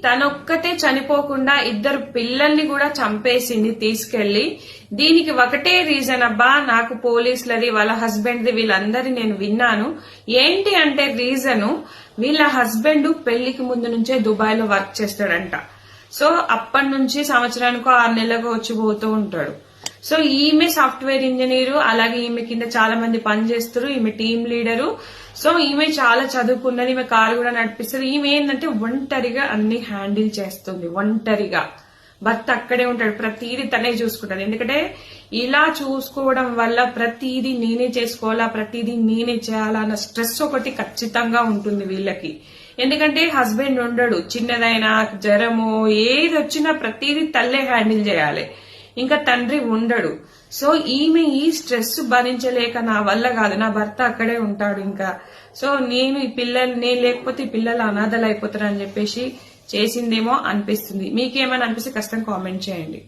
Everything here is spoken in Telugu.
తనొక్కతే చనిపోకుండా ఇద్దరు పిల్లల్ని కూడా చంపేసింది తీసుకెళ్లి. దీనికి ఒకటే రీజన్ అబ్బా, నాకు పోలీసులది వాళ్ళ హస్బెండ్ది వీళ్ళందరి నేను విన్నాను. ఏంటి అంటే రీజను, వీళ్ళ హస్బెండ్ పెళ్లికి ముందు నుంచే దుబాయ్ లో వర్క్ చేస్తాడంట. సో అప్పటి నుంచి సంవత్సరానికో 6 నెలలకు వచ్చి పోతూ ఉంటాడు. సో ఈమె సాఫ్ట్వేర్ ఇంజనీరు, అలాగే ఈమె కింద చాలా మంది పని చేస్తారు. ఈమె టీమ్ లీడరు. సో ఈమె చాలా చదువుకున్నది, ఈమె కారు కూడా నడిపిస్తుంది. ఈమె ఏంటంటే ఒంటరిగా అన్ని హ్యాండిల్ చేస్తుంది. ఒంటరిగా భర్త అక్కడే ఉంటాడు, ప్రతిదీ తనే చూసుకుంటాడు. ఎందుకంటే ఇలా చూసుకోవడం వల్ల ప్రతిదీ నేనే చేసుకోవాలా, ప్రతిదీ నేనే చేయాలా అన్న స్ట్రెస్ ఒకటి ఖచ్చితంగా ఉంటుంది వీళ్ళకి. ఎందుకంటే హస్బెండ్ ఉండడు, చిన్నదైనా జ్వరము ఏది వచ్చినా ప్రతిదీ తల్లే హ్యాండిల్ చేయాలి, ఇంకా తండ్రి ఉండడు. సో ఈమె ఈ స్ట్రెస్ భరించలేక నా వల్ల కాదు, నా భర్త అక్కడే ఉంటాడు ఇంకా, సో నేను లేకపోతే ఈ పిల్లలు అనాథలు అయిపోతారని చెప్పేసి చేసిందేమో అనిపిస్తుంది. మీకేమైనా అనిపిస్తే ఖచ్చితంగా కామెంట్ చేయండి.